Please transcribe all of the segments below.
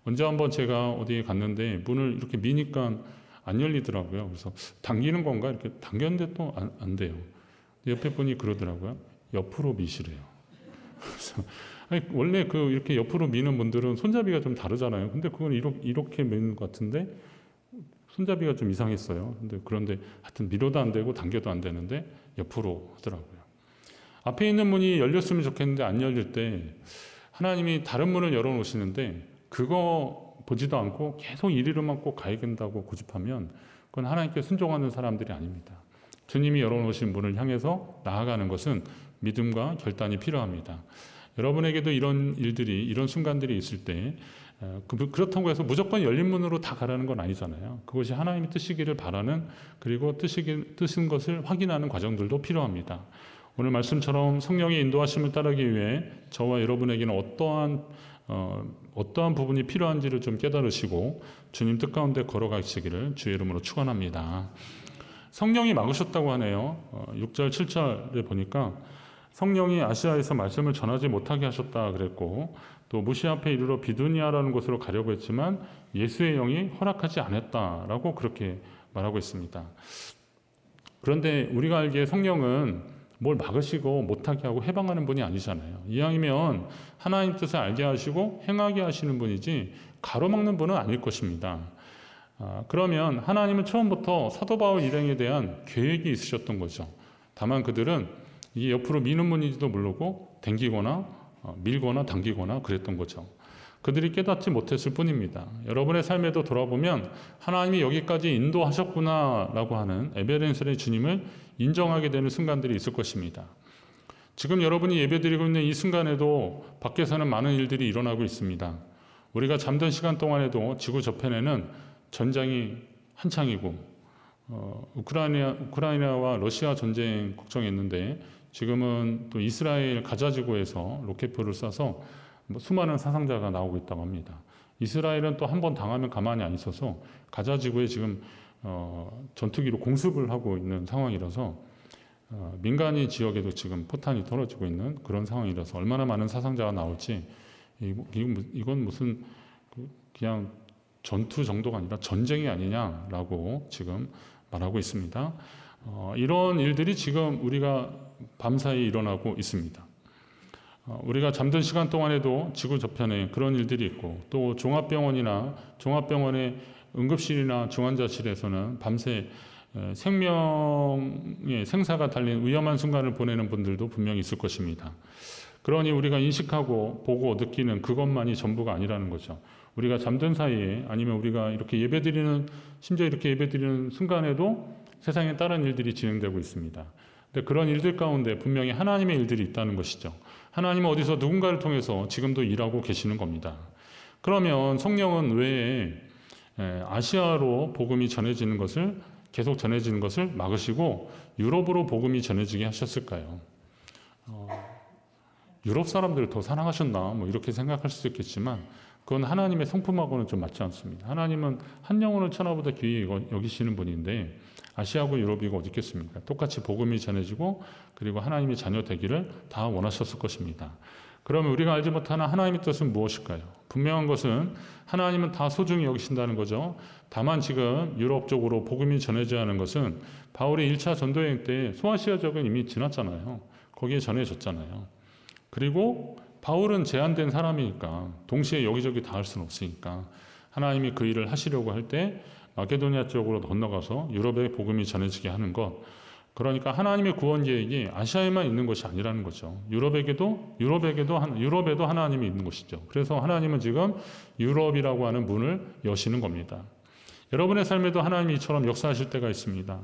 언제 한번 제가 어디에 갔는데 문을 이렇게 미니까 안 열리더라고요. 그래서 당기는 건가? 이렇게 당겼는데 또 안 돼요. 옆에 분이 그러더라고요. 옆으로 미시래요. 그래서 아니, 원래 이렇게 옆으로 미는 분들은 손잡이가 좀 다르잖아요. 근데 그건 이렇게 미는 것 같은데 손잡이가 좀 이상했어요. 그런데 하여튼 밀어도 안 되고 당겨도 안 되는데 옆으로 하더라고요. 앞에 있는 문이 열렸으면 좋겠는데 안 열릴 때 하나님이 다른 문을 열어놓으시는데 그거 보지도 않고 계속 이리로만 꼭 가야 된다고 고집하면 그건 하나님께 순종하는 사람들이 아닙니다. 주님이 열어놓으신 문을 향해서 나아가는 것은 믿음과 결단이 필요합니다. 여러분에게도 이런 일들이, 이런 순간들이 있을 때 그렇다고 해서 무조건 열린 문으로 다 가라는 건 아니잖아요. 그것이 하나님의 뜻이기를 바라는, 그리고 뜻인 것을 확인하는 과정들도 필요합니다. 오늘 말씀처럼 성령의 인도하심을 따르기 위해 저와 여러분에게는 어떠한 부분이 필요한지를 좀 깨달으시고 주님 뜻 가운데 걸어가시기를 주의 이름으로 축원합니다. 성령이 막으셨다고 하네요. 6절, 7절에 보니까 성령이 아시아에서 말씀을 전하지 못하게 하셨다 그랬고, 또 무시 앞에 이르러 비두니아라는 곳으로 가려고 했지만 예수의 영이 허락하지 않았다라고 그렇게 말하고 있습니다. 그런데 우리가 알기에 성령은 뭘 막으시고 못하게 하고 해방하는 분이 아니잖아요. 이왕이면 하나님 뜻을 알게 하시고 행하게 하시는 분이지 가로막는 분은 아닐 것입니다. 그러면 하나님은 처음부터 사도 바울 일행에 대한 계획이 있으셨던 거죠. 다만 그들은 이게 옆으로 미는 문인지도 모르고 당기거나 밀거나 당기거나 그랬던 거죠. 그들이 깨닫지 못했을 뿐입니다. 여러분의 삶에도 돌아보면 하나님이 여기까지 인도하셨구나 라고 하는 에베네셀의 주님을 인정하게 되는 순간들이 있을 것입니다. 지금 여러분이 예배드리고 있는 이 순간에도 밖에서는 많은 일들이 일어나고 있습니다. 우리가 잠든 시간 동안에도 지구 저편에는 전장이 한창이고 우크라이나와 러시아 전쟁 걱정했는데 지금은 또 이스라엘 가자 지구에서 로켓포를 쏴서 수많은 사상자가 나오고 있다고 합니다. 이스라엘은 또 한 번 당하면 가만히 안 있어서 가자 지구에 지금 전투기로 공습을 하고 있는 상황이라서 민간인 지역에도 지금 포탄이 떨어지고 있는 그런 상황이라서 얼마나 많은 사상자가 나올지 이건 무슨 그냥 전투 정도가 아니라 전쟁이 아니냐라고 지금 말하고 있습니다. 이런 일들이 지금 우리가 밤사이 일어나고 있습니다. 우리가 잠든 시간 동안에도 지구 저편에 그런 일들이 있고, 또 종합병원의 응급실이나 중환자실에서는 밤새 생명의 생사가 달린 위험한 순간을 보내는 분들도 분명히 있을 것입니다. 그러니 우리가 인식하고 보고 느끼는 그것만이 전부가 아니라는 거죠. 우리가 잠든 사이에, 아니면 우리가 이렇게 심지어 이렇게 예배드리는 순간에도 세상에 다른 일들이 진행되고 있습니다. 근데 그런 일들 가운데 분명히 하나님의 일들이 있다는 것이죠. 하나님은 어디서 누군가를 통해서 지금도 일하고 계시는 겁니다. 그러면 성령은 왜 아시아로 복음이 계속 전해지는 것을 막으시고 유럽으로 복음이 전해지게 하셨을까요? 유럽 사람들을 더 사랑하셨나? 이렇게 생각할 수도 있겠지만 그건 하나님의 성품하고는 좀 맞지 않습니다. 하나님은 한 영혼을 천하보다 귀히 여기시는 분인데 아시아고 유럽이고 어디 있겠습니까? 똑같이 복음이 전해지고 그리고 하나님의 자녀 되기를 다 원하셨을 것입니다. 그러면 우리가 알지 못하는 하나님의 뜻은 무엇일까요? 분명한 것은 하나님은 다 소중히 여기신다는 거죠. 다만 지금 유럽 쪽으로 복음이 전해져야 하는 것은 바울의 1차 전도여행 때 소아시아 지역은 이미 지났잖아요. 거기에 전해졌잖아요. 그리고 바울은 제한된 사람이니까 동시에 여기저기 다 할 수는 없으니까 하나님이 그 일을 하시려고 할 때 마케도니아 쪽으로 건너가서 유럽에 복음이 전해지게 하는 것, 그러니까 하나님의 구원 계획이 아시아에만 있는 것이 아니라는 거죠. 유럽에도 하나님이 있는 것이죠. 그래서 하나님은 지금 유럽이라고 하는 문을 여시는 겁니다. 여러분의 삶에도 하나님이 이처럼 역사하실 때가 있습니다.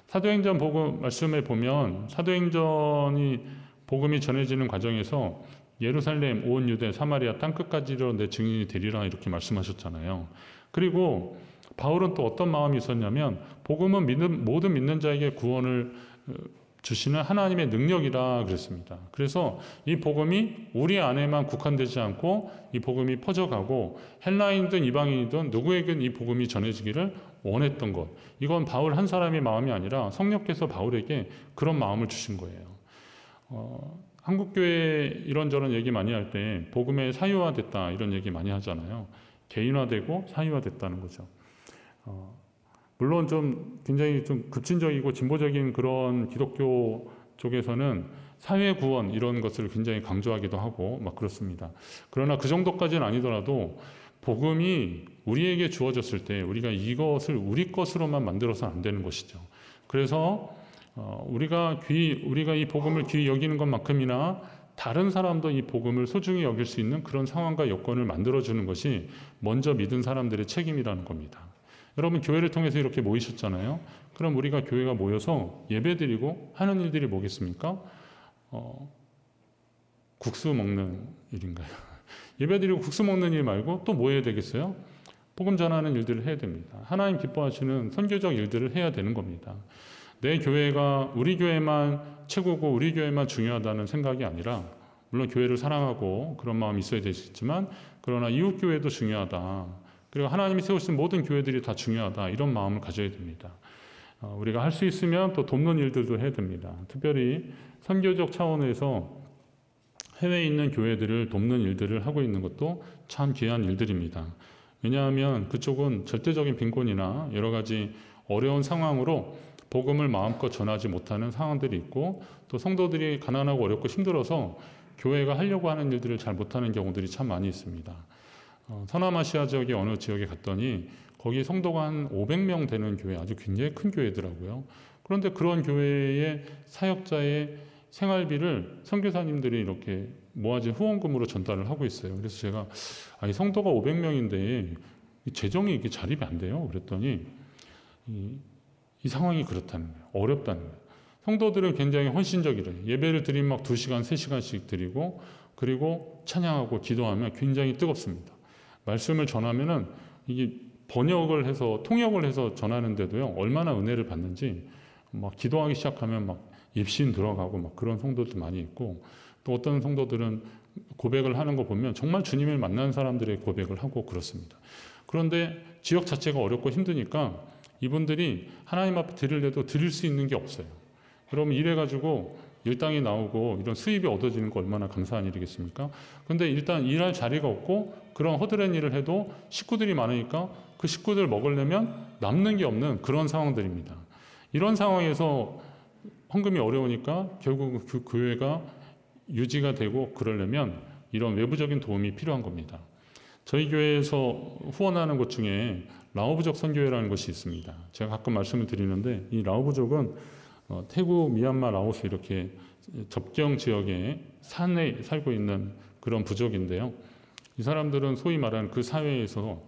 사도행전 복음 말씀에 보면 사도행전이 복음이 전해지는 과정에서 예루살렘, 온 유대, 사마리아 땅끝까지로 내 증인이 되리라 이렇게 말씀하셨잖아요. 그리고 바울은 또 어떤 마음이 있었냐면 복음은 모든 믿는 자에게 구원을 주시는 하나님의 능력이라 그랬습니다. 그래서 이 복음이 우리 안에만 국한되지 않고 이 복음이 퍼져가고 헬라인이든 이방인이든 누구에게든 이 복음이 전해지기를 원했던 것. 이건 바울 한 사람의 마음이 아니라 성령께서 바울에게 그런 마음을 주신 거예요. 한국교회 이런저런 얘기 많이 할 때 복음의 사유화됐다 이런 얘기 많이 하잖아요. 개인화되고 사회화됐다는 거죠. 물론 좀 굉장히 좀 급진적이고 진보적인 그런 기독교 쪽에서는 사회 구원 이런 것을 굉장히 강조하기도 하고 막 그렇습니다. 그러나 그 정도까지는 아니더라도 복음이 우리에게 주어졌을 때 우리가 이것을 우리 것으로만 만들어서는 안 되는 것이죠. 그래서 우리가 이 복음을 귀히 여기는 것만큼이나 다른 사람도 이 복음을 소중히 여길 수 있는 그런 상황과 여건을 만들어주는 것이 먼저 믿은 사람들의 책임이라는 겁니다. 여러분 교회를 통해서 이렇게 모이셨잖아요. 그럼 우리가 교회가 모여서 예배드리고 하는 일들이 뭐겠습니까? 국수 먹는 일인가요? 예배드리고 국수 먹는 일 말고 또 뭐 해야 되겠어요? 복음 전하는 일들을 해야 됩니다. 하나님 기뻐하시는 선교적 일들을 해야 되는 겁니다. 내 교회가 우리 교회만 최고고 우리 교회만 중요하다는 생각이 아니라 물론 교회를 사랑하고 그런 마음이 있어야 되겠지만 그러나 이웃 교회도 중요하다. 그리고 하나님이 세우신 모든 교회들이 다 중요하다. 이런 마음을 가져야 됩니다. 우리가 할 수 있으면 또 돕는 일들도 해야 됩니다. 특별히 선교적 차원에서 해외에 있는 교회들을 돕는 일들을 하고 있는 것도 참 귀한 일들입니다. 왜냐하면 그쪽은 절대적인 빈곤이나 여러 가지 어려운 상황으로 복음을 마음껏 전하지 못하는 상황들이 있고 또 성도들이 가난하고 어렵고 힘들어서 교회가 하려고 하는 일들을 잘 못하는 경우들이 참 많이 있습니다. 서남아시아 지역의 어느 지역에 갔더니 거기 성도가 한 500명 되는 교회, 아주 굉장히 큰 교회더라고요. 그런데 그런 교회의 사역자의 생활비를 선교사님들이 이렇게 모아진 후원금으로 전달을 하고 있어요. 그래서 제가 이 성도가 500명인데 재정이 이게 자립이 안 돼요. 그랬더니 이 상황이 그렇다는 거예요. 어렵다는 거예요. 성도들은 굉장히 헌신적이래요. 예배를 드리면 막 2시간, 3시간씩 드리고 그리고 찬양하고 기도하면 굉장히 뜨겁습니다. 말씀을 전하면은 이게 번역을 해서 통역을 해서 전하는데도요 얼마나 은혜를 받는지 막 기도하기 시작하면 막 입신 들어가고 막 그런 성도들 많이 있고 또 어떤 성도들은 고백을 하는 거 보면 정말 주님을 만난 사람들의 고백을 하고 그렇습니다. 그런데 지역 자체가 어렵고 힘드니까 이분들이 하나님 앞에 드리려도 드릴 수 있는 게 없어요. 그러면 이래가지고 일당이 나오고 이런 수입이 얻어지는 거 얼마나 감사한 일이겠습니까? 근데 일단 일할 자리가 없고 그런 허드렛 일을 해도 식구들이 많으니까 그 식구들 먹으려면 남는 게 없는 그런 상황들입니다. 이런 상황에서 헌금이 어려우니까 결국 그 교회가 유지가 되고 그러려면 이런 외부적인 도움이 필요한 겁니다. 저희 교회에서 후원하는 것 중에 라오부족 선교회라는 것이 있습니다. 제가 가끔 말씀을 드리는데 이 라오부족은 태국, 미얀마, 라오스 이렇게 접경 지역에 산에 살고 있는 그런 부족인데요. 이 사람들은 소위 말하는 그 사회에서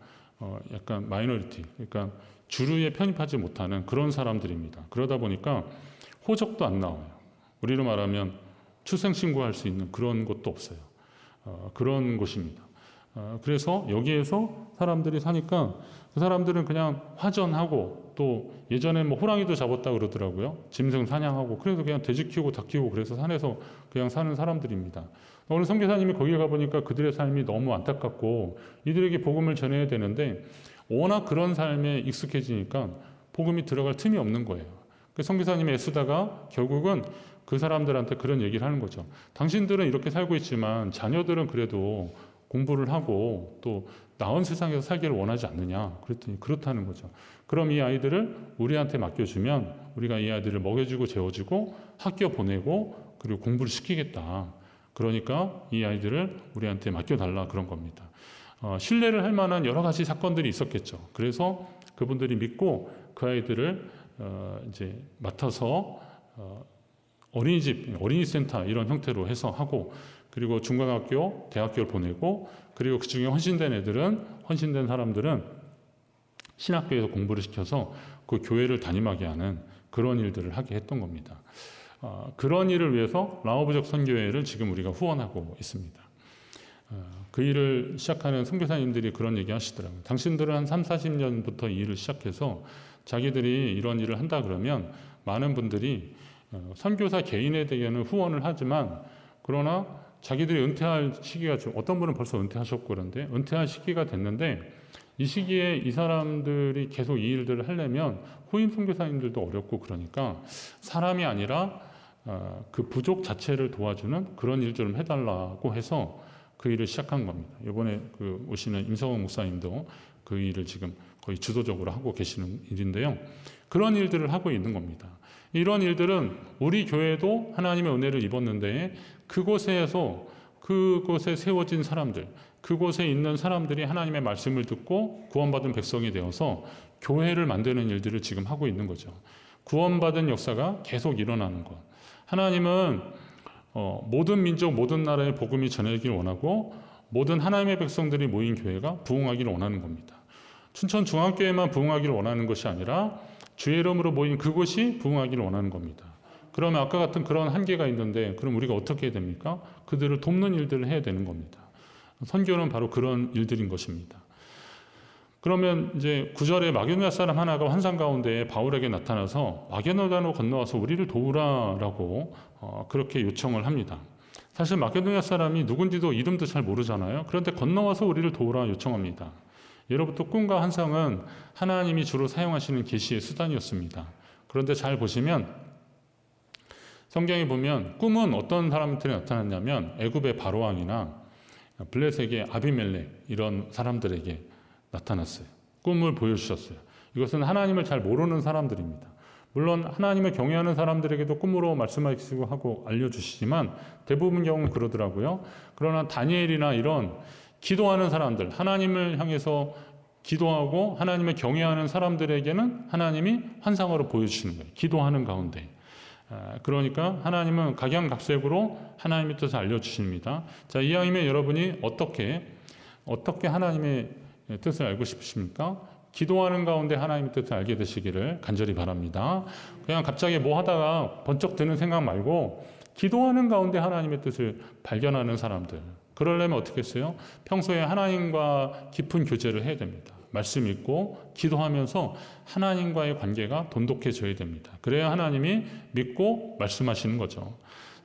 약간 마이너리티, 그러니까 주류에 편입하지 못하는 그런 사람들입니다. 그러다 보니까 호적도 안 나와요. 우리로 말하면 출생신고할 수 있는 그런 곳도 없어요. 그런 곳입니다. 그래서 여기에서 사람들이 사니까 그 사람들은 그냥 화전하고 또 예전에 뭐 호랑이도 잡았다 그러더라고요. 짐승 사냥하고 그래서 그냥 돼지 키우고 닭 키우고 그래서 산에서 그냥 사는 사람들입니다. 오늘 선교사님이 거기 가보니까 그들의 삶이 너무 안타깝고 이들에게 복음을 전해야 되는데 워낙 그런 삶에 익숙해지니까 복음이 들어갈 틈이 없는 거예요. 선교사님이 애쓰다가 결국은 그 사람들한테 그런 얘기를 하는 거죠. 당신들은 이렇게 살고 있지만 자녀들은 그래도 공부를 하고 또 나은 세상에서 살기를 원하지 않느냐. 그랬더니 그렇다는 거죠. 그럼 이 아이들을 우리한테 맡겨주면 우리가 이 아이들을 먹여주고 재워주고 학교 보내고 그리고 공부를 시키겠다. 그러니까 이 아이들을 우리한테 맡겨달라 그런 겁니다. 신뢰를 할 만한 여러 가지 사건들이 있었겠죠. 그래서 그분들이 믿고 그 아이들을 이제 맡아서 어린이집, 어린이센터 이런 형태로 해서 하고 그리고 중고등학교, 대학교를 보내고 그리고 그중에 헌신된 사람들은 신학교에서 공부를 시켜서 그 교회를 담임하게 하는 그런 일들을 하게 했던 겁니다. 그런 일을 위해서 라오부족 선교회를 지금 우리가 후원하고 있습니다. 그 일을 시작하는 선교사님들이 그런 얘기 하시더라고요. 당신들은 한 3, 40년부터 이 일을 시작해서 자기들이 이런 일을 한다 그러면 많은 분들이 선교사 개인에 대해서는 후원을 하지만 그러나 자기들이 은퇴할 시기가 좀 어떤 분은 벌써 은퇴하셨고 그런데 은퇴할 시기가 됐는데 이 시기에 이 사람들이 계속 이 일들을 하려면 후임 선교사님들도 어렵고 그러니까 사람이 아니라 그 부족 자체를 도와주는 그런 일 좀 해달라고 해서 그 일을 시작한 겁니다. 이번에 오시는 임성원 목사님도 그 일을 지금 거의 주도적으로 하고 계시는 일인데요. 그런 일들을 하고 있는 겁니다. 이런 일들은 우리 교회도 하나님의 은혜를 입었는데 그곳에 세워진 사람들, 그곳에 있는 사람들이 하나님의 말씀을 듣고 구원받은 백성이 되어서 교회를 만드는 일들을 지금 하고 있는 거죠. 구원받은 역사가 계속 일어나는 것. 하나님은 모든 민족, 모든 나라의 복음이 전해지길 원하고 모든 하나님의 백성들이 모인 교회가 부흥하기를 원하는 겁니다. 춘천 중앙교회만 부흥하기를 원하는 것이 아니라 주의 이름으로 모인 그곳이 부흥하기를 원하는 겁니다. 그러면 아까 같은 그런 한계가 있는데 그럼 우리가 어떻게 해야 됩니까? 그들을 돕는 일들을 해야 되는 겁니다. 선교는 바로 그런 일들인 것입니다. 그러면 이제 9절에 마게도냐 사람 하나가 환상 가운데 바울에게 나타나서 마게도냐로 건너와서 우리를 도우라라고 그렇게 요청을 합니다. 사실 마게도냐 사람이 누군지도 이름도 잘 모르잖아요. 그런데 건너와서 우리를 도우라 요청합니다. 예로부터 꿈과 환상은 하나님이 주로 사용하시는 계시의 수단이었습니다. 그런데 잘 보시면 성경에 보면 꿈은 어떤 사람들이 나타났냐면 애굽의 바로왕이나 블레셋의 아비멜렉 이런 사람들에게 나타났어요. 꿈을 보여주셨어요. 이것은 하나님을 잘 모르는 사람들입니다. 물론 하나님을 경외하는 사람들에게도 꿈으로 말씀하시고 하고 알려주시지만 대부분 경우는 그러더라고요. 그러나 다니엘이나 이런 기도하는 사람들, 하나님을 향해서 기도하고 하나님을 경외하는 사람들에게는 하나님이 환상으로 보여주시는 거예요. 기도하는 가운데. 그러니까 하나님은 각양각색으로 하나님의 뜻을 알려주십니다. 자, 이왕이면 여러분이 어떻게 하나님의 뜻을 알고 싶으십니까? 기도하는 가운데 하나님의 뜻을 알게 되시기를 간절히 바랍니다. 그냥 갑자기 뭐 하다가 번쩍 드는 생각 말고 기도하는 가운데 하나님의 뜻을 발견하는 사람들. 그러려면 어떻게 했어요? 평소에 하나님과 깊은 교제를 해야 됩니다. 말씀 읽고 기도하면서 하나님과의 관계가 돈독해져야 됩니다. 그래야 하나님이 믿고 말씀하시는 거죠.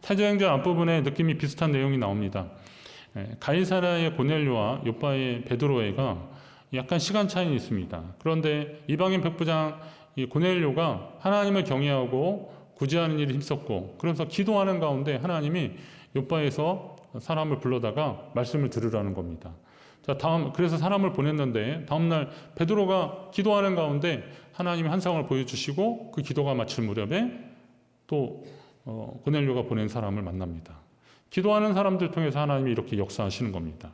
사도행전 앞부분에 느낌이 비슷한 내용이 나옵니다. 가이사랴의 고넬료와 요빠의 베드로에가 약간 시간 차이는 있습니다. 그런데 이방인 백부장 이 고넬료가 하나님을 경외하고 구제하는 일에 힘썼고 그래서 기도하는 가운데 하나님이 요빠에서 사람을 불러다가 말씀을 들으라는 겁니다. 자, 그래서 사람을 보냈는데 다음날 베드로가 기도하는 가운데 하나님이 환상을 보여주시고 그 기도가 마칠 무렵에 또 고넬료가 보낸 사람을 만납니다. 기도하는 사람들 통해서 하나님이 이렇게 역사하시는 겁니다.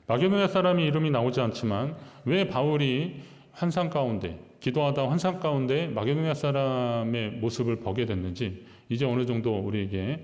마게도냐 사람이 이름이 나오지 않지만 왜 바울이 환상 가운데 기도하다 환상 가운데 마게도냐 사람의 모습을 보게 됐는지 이제 어느 정도 우리에게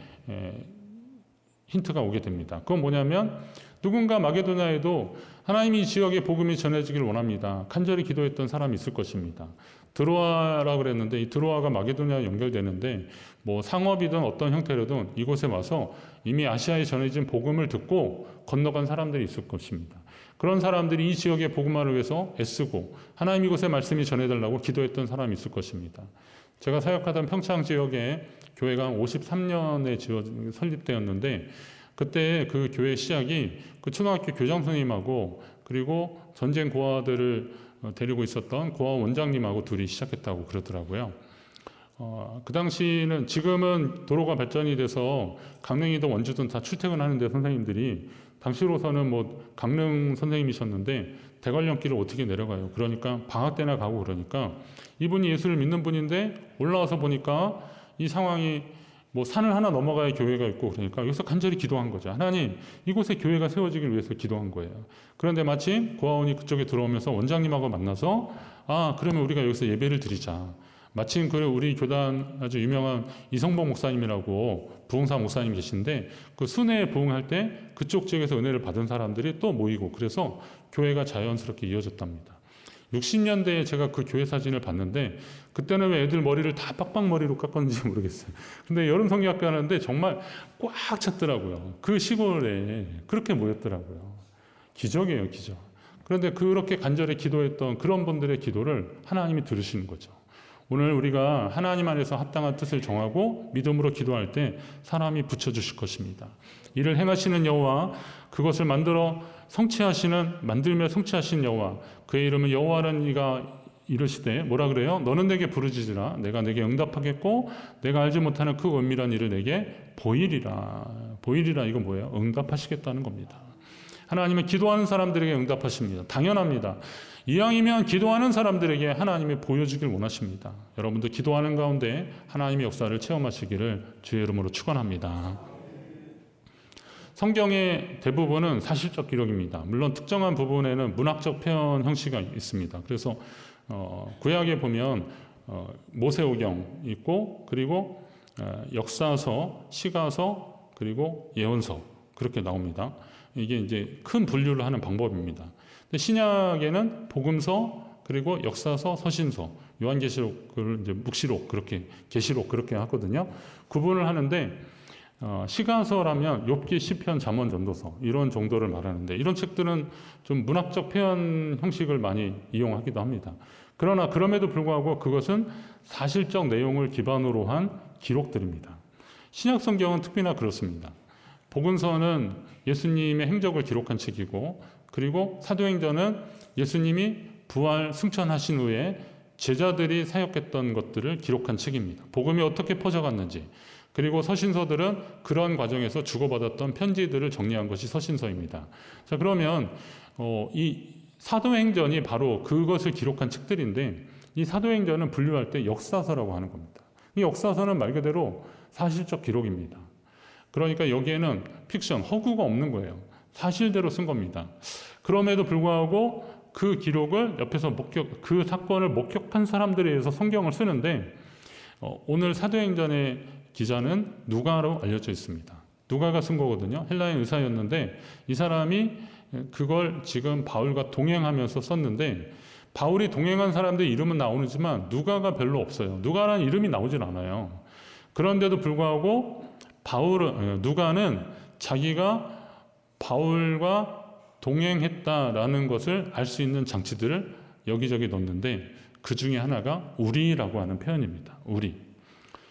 힌트가 오게 됩니다. 그건 뭐냐면 누군가 마게도냐에도 하나님이 이 지역에 복음이 전해지길 원합니다. 간절히 기도했던 사람이 있을 것입니다. 드로아라고 그랬는데 이 드로아가 마게도냐에 연결되는데 뭐 상업이든 어떤 형태로든 이곳에 와서 이미 아시아에 전해진 복음을 듣고 건너간 사람들이 있을 것입니다. 그런 사람들이 이 지역의 복음화를 위해서 애쓰고 하나님 이곳에 말씀이 전해달라고 기도했던 사람이 있을 것입니다. 제가 사역하던 평창 지역에 교회가 53년에 설립되었는데 그때 그 교회 시작이 그 초등학교 교장 선생님하고 그리고 전쟁 고아들을 데리고 있었던 고아 원장님하고 둘이 시작했다고 그러더라고요. 그 당시는 지금은 도로가 발전이 돼서 강릉이든 원주든 다 출퇴근하는데 선생님들이 당시로서는 뭐 강릉 선생님이셨는데 대관령길을 어떻게 내려가요? 그러니까 방학 때나 가고 그러니까 이분이 예수를 믿는 분인데 올라와서 보니까 이 상황이 뭐 산을 하나 넘어가야 교회가 있고 그러니까 여기서 간절히 기도한 거죠. 하나님 이곳에 교회가 세워지길 위해서 기도한 거예요. 그런데 마침 고아원이 그쪽에 들어오면서 원장님하고 만나서 그러면 우리가 여기서 예배를 드리자. 마침 우리 교단 아주 유명한 이성복 목사님이라고 부흥사 목사님 계신데 그 순회에 부흥할 때 그쪽 지역에서 은혜를 받은 사람들이 또 모이고 그래서 교회가 자연스럽게 이어졌답니다. 60년대에 제가 그 교회 사진을 봤는데 그때는 왜 애들 머리를 다 빡빡머리로 깎았는지 모르겠어요. 근데 여름 성경학교 하는데 정말 꽉 찼더라고요. 그 시골에 그렇게 모였더라고요. 기적이에요, 기적. 그런데 그렇게 간절히 기도했던 그런 분들의 기도를 하나님이 들으시는 거죠. 오늘 우리가 하나님 안에서 합당한 뜻을 정하고 믿음으로 기도할 때 사람이 붙여주실 것입니다. 이를 행하시는 여호와 그것을 만들며 성취하시는 여호와 그의 이름은 여호와라는 이가 이르시되 뭐라 그래요? 너는 내게 부르짖으라 내가 내게 응답하겠고 내가 알지 못하는 그 은밀한 일을 내게 보이리라. 보일이라 이건 뭐예요? 응답하시겠다는 겁니다. 하나님은 기도하는 사람들에게 응답하십니다. 당연합니다. 이왕이면 기도하는 사람들에게 하나님이 보여주길 원하십니다. 여러분도 기도하는 가운데 하나님의 역사를 체험하시기를 주의 이름으로 축원합니다. 성경의 대부분은 사실적 기록입니다. 물론 특정한 부분에는 문학적 표현 형식이 있습니다. 그래서 구약에 보면 모세오경 있고, 그리고 역사서, 시가서, 그리고 예언서 그렇게 나옵니다. 이게 이제 큰 분류를 하는 방법입니다. 근데 신약에는 복음서, 그리고 역사서, 서신서, 요한계시록을 이제 묵시록, 그렇게 계시록 그렇게 하거든요. 구분을 하는데 시가서라면 욥기, 시편, 잠언, 전도서 이런 정도를 말하는데, 이런 책들은 좀 문학적 표현 형식을 많이 이용하기도 합니다. 그러나 그럼에도 불구하고 그것은 사실적 내용을 기반으로 한 기록들입니다. 신약 성경은 특히나 그렇습니다. 복음서는 예수님의 행적을 기록한 책이고, 그리고 사도행전은 예수님이 부활 승천하신 후에 제자들이 사역했던 것들을 기록한 책입니다. 복음이 어떻게 퍼져갔는지, 그리고 서신서들은 그런 과정에서 주고받았던 편지들을 정리한 것이 서신서입니다. 자, 그러면 이 사도행전이 바로 그것을 기록한 책들인데, 이 사도행전은 분류할 때 역사서라고 하는 겁니다. 이 역사서는 말 그대로 사실적 기록입니다. 그러니까 여기에는 픽션, 허구가 없는 거예요. 사실대로 쓴 겁니다. 그럼에도 불구하고 그 기록을 옆에서 그 사건을 목격한 사람들에 의해서 성경을 쓰는데, 오늘 사도행전의 기자는 누가로 알려져 있습니다. 누가가 쓴 거거든요. 헬라인 의사였는데 이 사람이 그걸 지금 바울과 동행하면서 썼는데, 바울이 동행한 사람들 이름은 나오지만 누가가 별로 없어요. 누가라는 이름이 나오질 않아요. 그런데도 불구하고 누가는 자기가 바울과 동행했다라는 것을 알 수 있는 장치들을 여기저기 넣는데, 그 중에 하나가 우리라고 하는 표현입니다. 우리.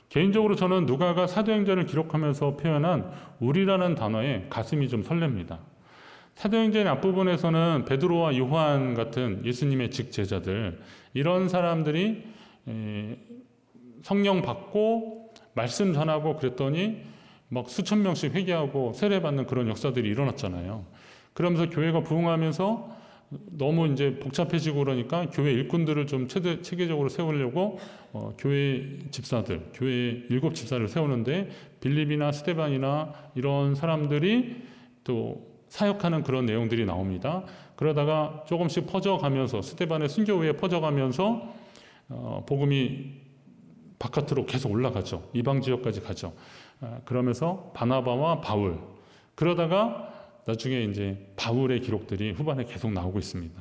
개인적으로 저는 누가가 사도행전을 기록하면서 표현한 우리라는 단어에 가슴이 좀 설렙니다. 사도행전의 앞부분에서는 베드로와 요한 같은 예수님의 직제자들, 이런 사람들이 성령 받고 말씀 전하고 그랬더니 막 수천 명씩 회개하고 세례받는 그런 역사들이 일어났잖아요. 그러면서 교회가 부흥하면서 너무 이제 복잡해지고 그러니까 교회 일꾼들을 좀 체계적으로 세우려고 교회 집사들, 교회 7 집사를 세우는데 빌립이나 스데반이나 이런 사람들이 또 사역하는 그런 내용들이 나옵니다. 그러다가 조금씩 퍼져가면서 스데반의 순교 후에 퍼져가면서 복음이 바깥으로 계속 올라가죠. 이방 지역까지 가죠. 그러면서 바나바와 바울, 그러다가 나중에 이제 바울의 기록들이 후반에 계속 나오고 있습니다.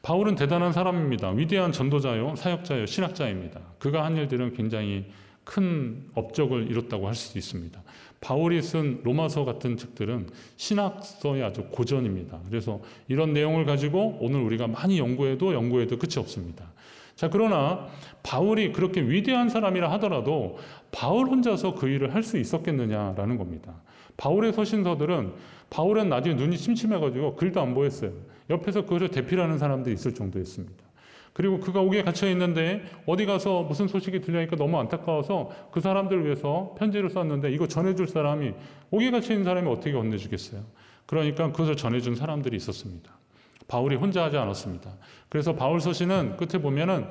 바울은 대단한 사람입니다. 위대한 전도자요, 사역자요, 신학자입니다. 그가 한 일들은 굉장히 큰 업적을 이뤘다고 할 수도 있습니다. 바울이 쓴 로마서 같은 책들은 신학서의 아주 고전입니다. 그래서 이런 내용을 가지고 오늘 우리가 많이 연구해도 끝이 없습니다. 자, 그러나 바울이 그렇게 위대한 사람이라 하더라도 바울 혼자서 그 일을 할 수 있었겠느냐라는 겁니다. 바울의 서신서들은, 바울은 나중에 눈이 침침해가지고 글도 안 보였어요. 옆에서 그것을 대필하는 사람들이 있을 정도였습니다. 그리고 그가 옥에 갇혀 있는데 어디 가서 무슨 소식이 들려니까 너무 안타까워서 그 사람들을 위해서 편지를 썼는데, 이거 전해줄 사람이, 옥에 갇혀 있는 사람이 어떻게 건네주겠어요? 그러니까 그것을 전해준 사람들이 있었습니다. 바울이 혼자 하지 않았습니다. 그래서 바울 서신은 끝에 보면은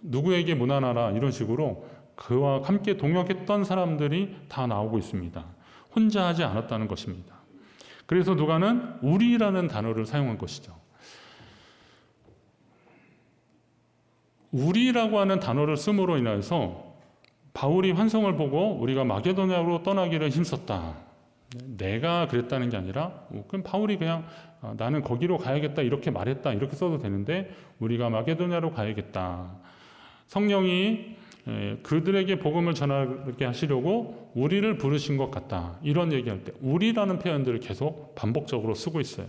누구에게 문안하라 이런 식으로 그와 함께 동역했던 사람들이 다 나오고 있습니다. 혼자 하지 않았다는 것입니다. 그래서 누가는 우리라는 단어를 사용한 것이죠. 우리라고 하는 단어를 씀으로 인해서 바울이 환성을 보고 우리가 마게도냐로 떠나기를 힘썼다. 내가 그랬다는 게 아니라, 그럼 바울이 그냥 나는 거기로 가야겠다 이렇게 말했다 이렇게 써도 되는데, 우리가 마게도냐로 가야겠다. 성령이 그들에게 복음을 전하게 하시려고 우리를 부르신 것 같다. 이런 얘기할 때 우리라는 표현들을 계속 반복적으로 쓰고 있어요.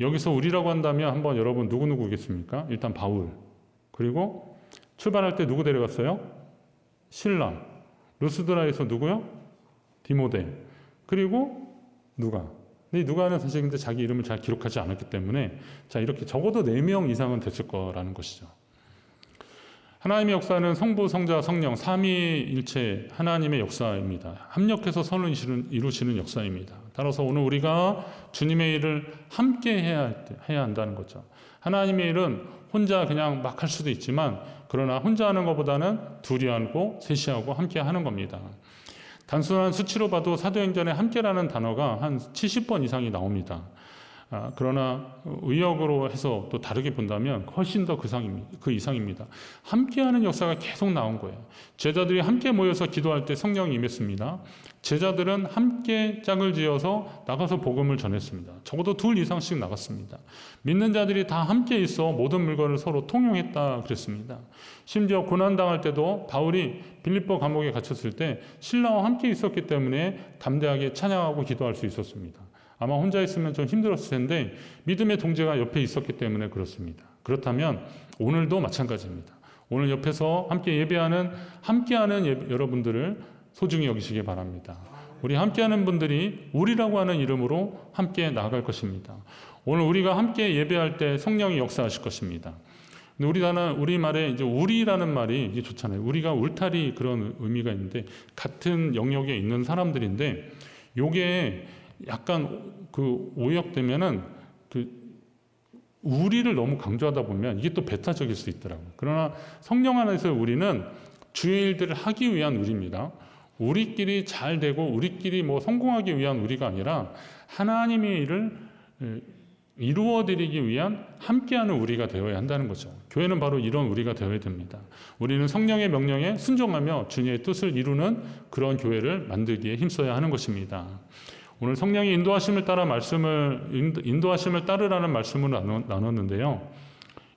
여기서 우리라고 한다면 한번 여러분 누구겠습니까? 일단 바울. 그리고 출발할 때 누구 데려갔어요? 신라. 루스드라에서 누구요? 디모데. 그리고 누가. 근데 이 누가는 사실 근데 자기 이름을 잘 기록하지 않았기 때문에, 자, 이렇게 적어도 4명 이상은 됐을 거라는 것이죠. 하나님의 역사는 성부, 성자, 성령, 삼위일체 하나님의 역사입니다. 합력해서 선을 이루시는 역사입니다. 따라서 오늘 우리가 주님의 일을 함께 해야 한다는 거죠. 하나님의 일은 혼자 그냥 막 할 수도 있지만 그러나 혼자 하는 것보다는 둘이 하고 셋이 하고 함께 하는 겁니다. 단순한 수치로 봐도 사도행전에 함께라는 단어가 한 70번 이상이 나옵니다. 그러나 의역으로 해서 또 다르게 본다면 훨씬 더 그 이상입니다. 함께하는 역사가 계속 나온 거예요. 제자들이 함께 모여서 기도할 때 성령이 임했습니다. 제자들은 함께 짝을 지어서 나가서 복음을 전했습니다. 적어도 2 이상씩 나갔습니다. 믿는 자들이 다 함께 있어 모든 물건을 서로 통용했다 그랬습니다. 심지어 고난당할 때도 바울이 빌립보 감옥에 갇혔을 때 신라와 함께 있었기 때문에 담대하게 찬양하고 기도할 수 있었습니다. 아마 혼자 있으면 좀 힘들었을 텐데 믿음의 동제가 옆에 있었기 때문에 그렇습니다. 그렇다면 오늘도 마찬가지입니다. 오늘 옆에서 함께 예배하는 함께하는 여러분들을 소중히 여기시기 바랍니다. 우리 함께하는 분들이 우리라고 하는 이름으로 함께 나아갈 것입니다. 오늘 우리가 함께 예배할 때 성령이 역사하실 것입니다. 근데 우리말에 이제 우리라는 말이 이게 좋잖아요. 우리가 울타리 그런 의미가 있는데 같은 영역에 있는 사람들인데 요게 약간 그 오역되면은 그 우리를 너무 강조하다 보면 이게 또 배타적일 수 있더라고요. 그러나 성령 안에서 우리는 주의 일들을 하기 위한 우리입니다. 우리끼리 잘 되고 우리끼리 뭐 성공하기 위한 우리가 아니라 하나님의 일을 이루어드리기 위한 함께하는 우리가 되어야 한다는 거죠. 교회는 바로 이런 우리가 되어야 됩니다. 우리는 성령의 명령에 순종하며 주님의 뜻을 이루는 그런 교회를 만들기에 힘써야 하는 것입니다. 오늘 성령의 인도하심을 따르라는 말씀을 나눴는데요.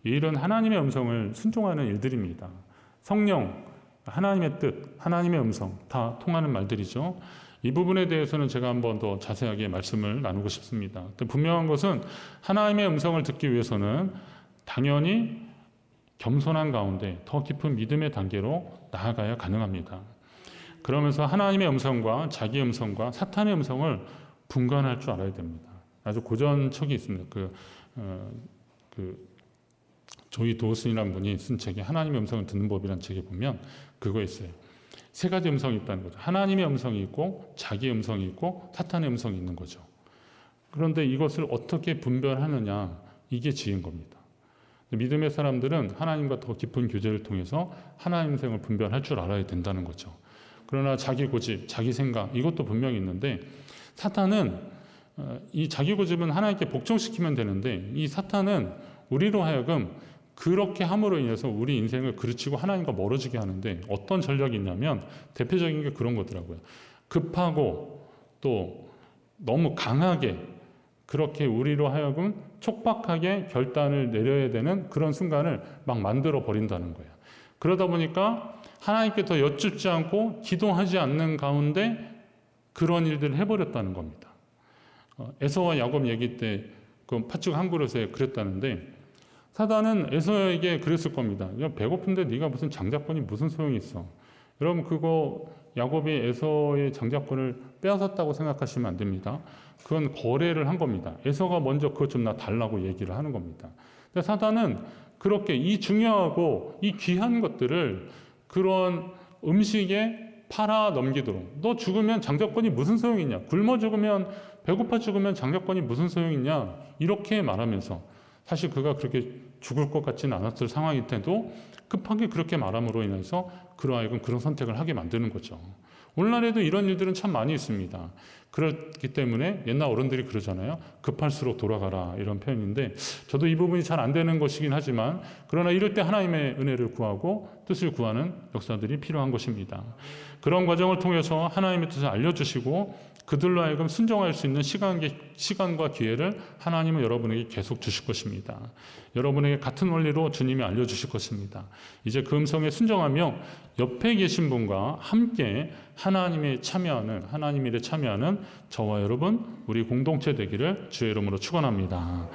이 일은 하나님의 음성을 순종하는 일들입니다. 성령, 하나님의 뜻, 하나님의 음성 다 통하는 말들이죠. 이 부분에 대해서는 제가 한번 더 자세하게 말씀을 나누고 싶습니다. 분명한 것은 하나님의 음성을 듣기 위해서는 당연히 겸손한 가운데 더 깊은 믿음의 단계로 나아가야 가능합니다. 그러면서 하나님의 음성과 자기 음성과 사탄의 음성을 분간할 줄 알아야 됩니다. 아주 고전책이 있습니다. 조이 도슨이라는 분이 쓴 책에 하나님의 음성을 듣는 법이라는 책에 보면 그거 있어요. 3가지 음성이 있다는 거죠. 하나님의 음성이 있고 자기 음성이 있고 사탄의 음성이 있는 거죠. 그런데 이것을 어떻게 분별하느냐 이게 지혜인 겁니다. 믿음의 사람들은 하나님과 더 깊은 교제를 통해서 하나님의 음성을 분별할 줄 알아야 된다는 거죠. 그러나 자기 고집, 자기 생각 이것도 분명히 있는데 사탄은 이 자기 고집은 하나님께 복종시키면 되는데 이 사탄은 우리로 하여금 그렇게 함으로 인해서 우리 인생을 그르치고 하나님과 멀어지게 하는데 어떤 전략이 있냐면 대표적인 게 그런 거더라고요. 급하고 또 너무 강하게 그렇게 우리로 하여금 촉박하게 결단을 내려야 되는 그런 순간을 막 만들어 버린다는 거예요. 그러다 보니까 하나님께 더 여쭙지 않고 기도하지 않는 가운데 그런 일들을 해버렸다는 겁니다. 에서와 야곱 얘기 때 그 팥죽 한 그릇에 그랬다는데 사단은 에서에게 그랬을 겁니다. 야, 배고픈데 네가 무슨 장자권이 무슨 소용이 있어. 여러분 그거 야곱이 에서의 장자권을 빼앗았다고 생각하시면 안 됩니다. 그건 거래를 한 겁니다. 에서가 먼저 그것 좀 나 달라고 얘기를 하는 겁니다. 근데 사단은 그렇게 이 중요하고 이 귀한 것들을 그런 음식에 팔아 넘기도록 너 죽으면 장자권이 무슨 소용이 있냐. 굶어 죽으면 배고파 죽으면 장자권이 무슨 소용이 있냐. 이렇게 말하면서 사실 그가 그렇게 죽을 것 같지는 않았을 상황일 때도 급하게 그렇게 말함으로 인해서 그로 하여금 그런 선택을 하게 만드는 거죠. 오늘날에도 이런 일들은 참 많이 있습니다. 그렇기 때문에 옛날 어른들이 그러잖아요. 급할수록 돌아가라 이런 표현인데 저도 이 부분이 잘 안 되는 것이긴 하지만 그러나 이럴 때 하나님의 은혜를 구하고 뜻을 구하는 역사들이 필요한 것입니다. 그런 과정을 통해서 하나님의 뜻을 알려주시고 그들로 하여금 순종할 수 있는 시간과 기회를 하나님은 여러분에게 계속 주실 것입니다. 여러분에게 같은 원리로 주님이 알려주실 것입니다. 이제 그 음성에 순종하며 옆에 계신 분과 함께 하나님의 일에 참여하는 저와 여러분 우리 공동체 되기를 주의 이름으로 축원합니다.